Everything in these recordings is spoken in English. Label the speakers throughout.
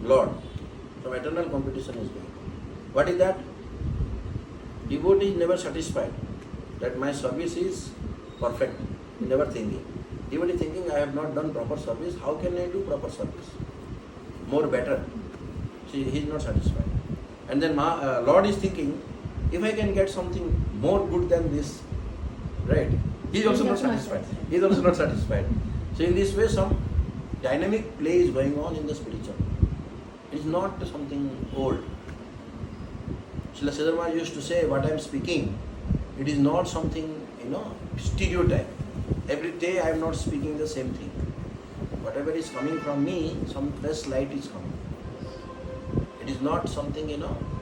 Speaker 1: Lord. Some eternal competition is going on. What is that? Devotee is never satisfied that my service is perfect. He never thinking. Devotee thinking, I have not done proper service. How can I do proper service? More better. See, he is not satisfied. And then Lord is thinking, if I can get something more good than this, right? He is also not satisfied. He is also not satisfied. So in this way, some dynamic play is going on in the spiritual. It is not something old. Srila Sridhar Maharaj used to say, what I am speaking, it is not something, stereotype. Every day I am not speaking the same thing. Whatever is coming from me, some fresh light is coming. It is not something,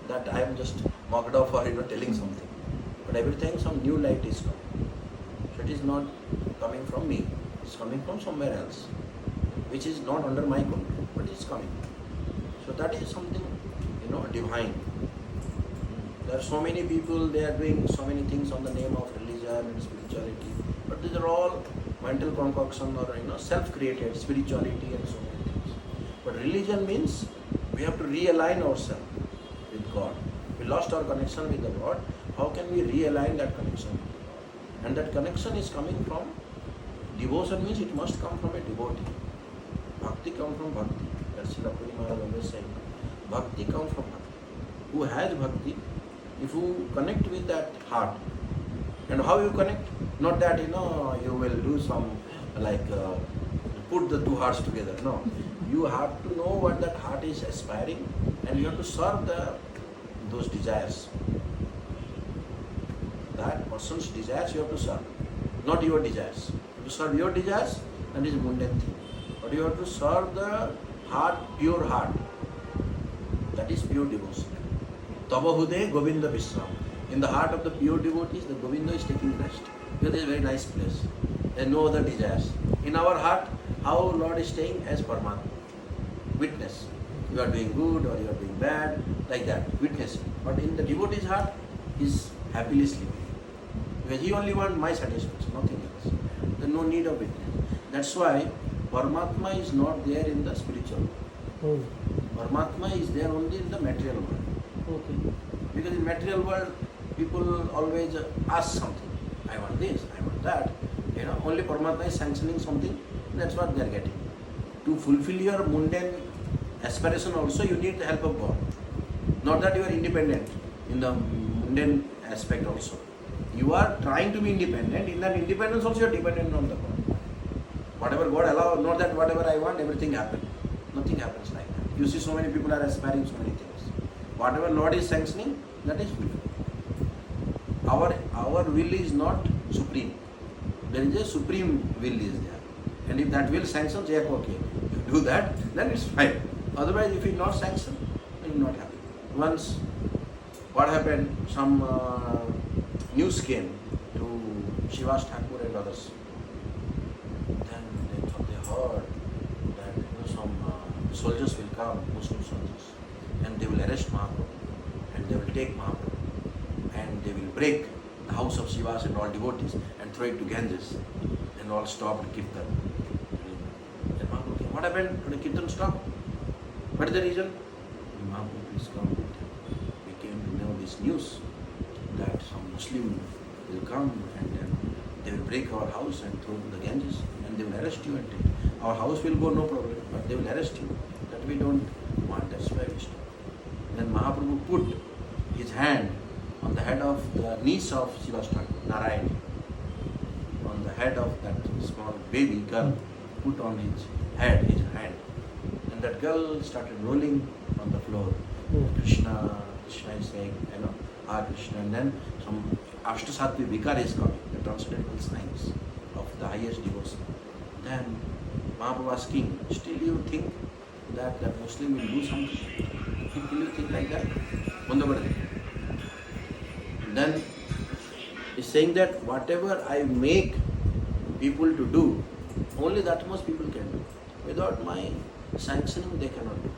Speaker 1: that I am just mocked off or, telling something. But every time some new light is coming. So it is not coming from me. It is coming from somewhere else, which is not under my control, but it is coming. So that is something, divine. There are so many people, they are doing so many things on the name of religion and spirituality. But these are all mental concoction or, self-created spirituality and so many things. But religion means we have to realign ourselves with God. We lost our connection with the God. How can we realign that connection with God? And that connection is coming from devotion, means it must come from a devotee. Bhakti comes from Bhakti. That's Srila Maharaj always saying. Bhakti comes from Bhakti. Who has Bhakti? If you connect with that heart, and how you connect? Not that, you will do some, put the two hearts together. No. You have to know what that heart is aspiring, and you have to serve those desires. That person's desires you have to serve, not your desires. To serve your desires, that is a mundane thing. But you have to serve the heart, pure heart. That is pure devotion. Tava Hude Govinda Vishram. In the heart of the pure devotees, the Govinda is taking rest. Because it is a very nice place. There are no other desires. In our heart, how Lord is staying as Paramatma. Witness. You are doing good or you are doing bad, like that. Witnessing. But in the devotee's heart, he is happily sleeping. Because he only wants my satisfaction, nothing else. There is no need of witness. That's why Paramatma is not there in the spiritual world. Paramatma is there only in the material world.
Speaker 2: Okay.
Speaker 1: Because in material world, people always ask something. I want this, I want that. Only Paramatma is sanctioning something. That's what they are getting. To fulfill your mundane aspiration also, you need the help of God. Not that you are independent in the mundane aspect also. You are trying to be independent. In that independence also, you are dependent on the God. Whatever God allows, not that whatever I want, everything happens. Nothing happens like that. You see, so many people are aspiring so many things. Whatever Lord is sanctioning, that is fulfilled. Our will is not supreme. There is a supreme will is there. And if that will sanctions, yeah, okay. If you do that, then it's fine. Otherwise, if it's not sanctioned, then it will not happen. Once, what happened? Some news came to Shiva's Thakur and others. Then they heard that some soldiers will come, Muslim soldiers, and they will arrest Mahaprabhu, and they will take Mahaprabhu, and they will break the house of Shivas and all devotees and throw it to Ganges, and all stopped Kirtan. Then Mahaprabhu came. What happened? Did the Kirtan stop? What is the reason? Mahaprabhu, please come. We came to know this news that some Muslim will come and then they will break our house and throw to the Ganges, and they will arrest you and take. Our house will go, no problem, but they will arrest you. That we don't want. That's why we stop. Then Mahaprabhu put his hand on the head of the niece of Shiva's Thakur, Narayani, on the head of that small baby girl, put on his hand, and that girl started rolling on the floor. Krishna is saying, Hare Krishna, and then some Ashtasattvi Vikar is coming, the transcendental signs of the highest devotion. Then Mahaprabhu asking, still you think that the Muslim will do something? Will you think like that? Then he's saying that whatever I make people to do, only that much people can do. Without my sanctioning, they cannot do.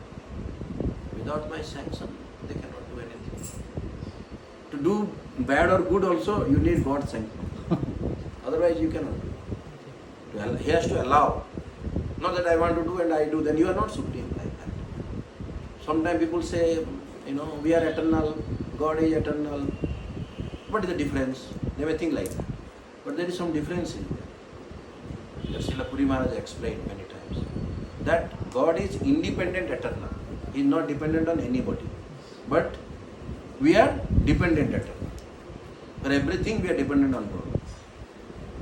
Speaker 1: Without my sanction, they cannot do anything. To do bad or good also, you need God's sanction. Otherwise, you cannot do. He has to allow. Not that I want to do and I do, then you are not supreme like that. Sometimes people say, we are eternal, God is eternal. What is the difference? They may think like that. But there is some difference in there. That Srila Puri Maharaj explained many times. That God is independent eternal. He is not dependent on anybody. But we are dependent eternal. For everything we are dependent on God.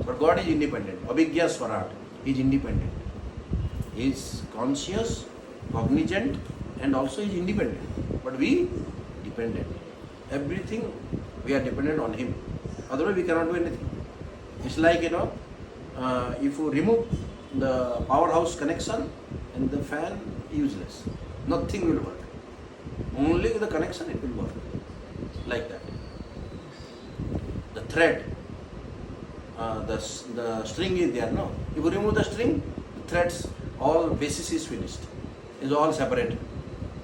Speaker 1: But God is independent. Abhigya Swarat. He is independent. He is conscious, cognizant, and also is independent. But we dependent. Everything we are dependent on Him. Otherwise we cannot do anything. It's like, if you remove the powerhouse connection and the fan, useless. Nothing will work. Only with the connection it will work. Like that. The thread, the string is there, no? If you remove the string, the threads, all basis is finished. It's all separated.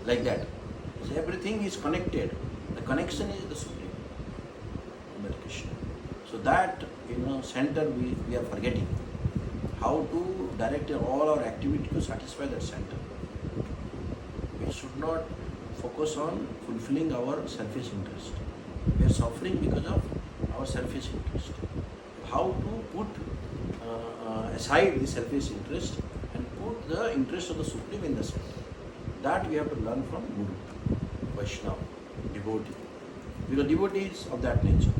Speaker 1: Like that. So everything is connected. The connection is the Supreme. Krishna. So that, center we are forgetting. How to direct all our activity to satisfy that center. We should not focus on fulfilling our selfish interest. We are suffering because of our selfish interest. How to put aside the selfish interest and put the interest of the Supreme in the center. That we have to learn from Guru, Vaishnava, devotee. Because devotee is of that nature.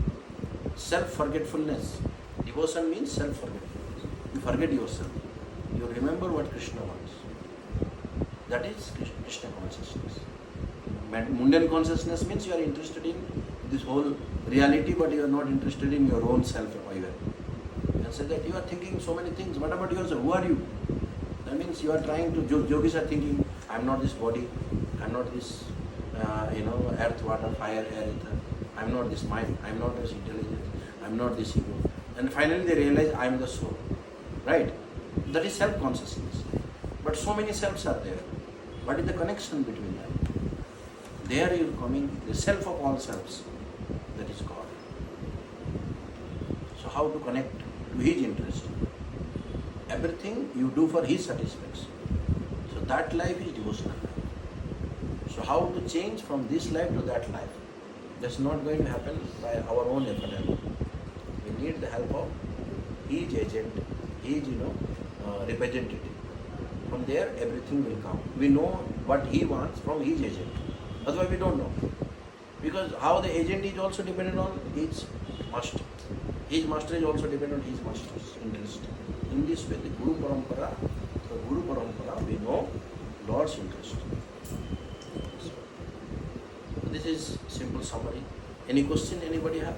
Speaker 1: Self-forgetfulness. Devotion means self-forgetfulness. You forget yourself. You remember what Krishna wants. That is Krishna consciousness. Mundane consciousness means you are interested in this whole reality, but you are not interested in your own self even. And say that you are thinking so many things. What about yourself? Who are you? That means you are trying to, yogis are thinking, I am not this body, I am not this, earth, water, fire, air, ether. I am not this mind, I am not this intelligence, I am not this ego. And finally they realize I am the soul. Right? That is self-consciousness. But so many selves are there. What is the connection between them? There you are coming, the self of all selves, that is God. So how to connect to His interest? Everything you do for His satisfaction. So that life is devotional life. So how to change from this life to that life? That's not going to happen by our own effort alone. We need the help of His agent, His representative. From there everything will come. We know what He wants from His agent. Otherwise we don't know. Because how the agent is also dependent on his master. His master is also dependent on his master's interest. In this way, the Guru Parampara, we know Lord's interest. So, this is simple summary. Any question anybody have?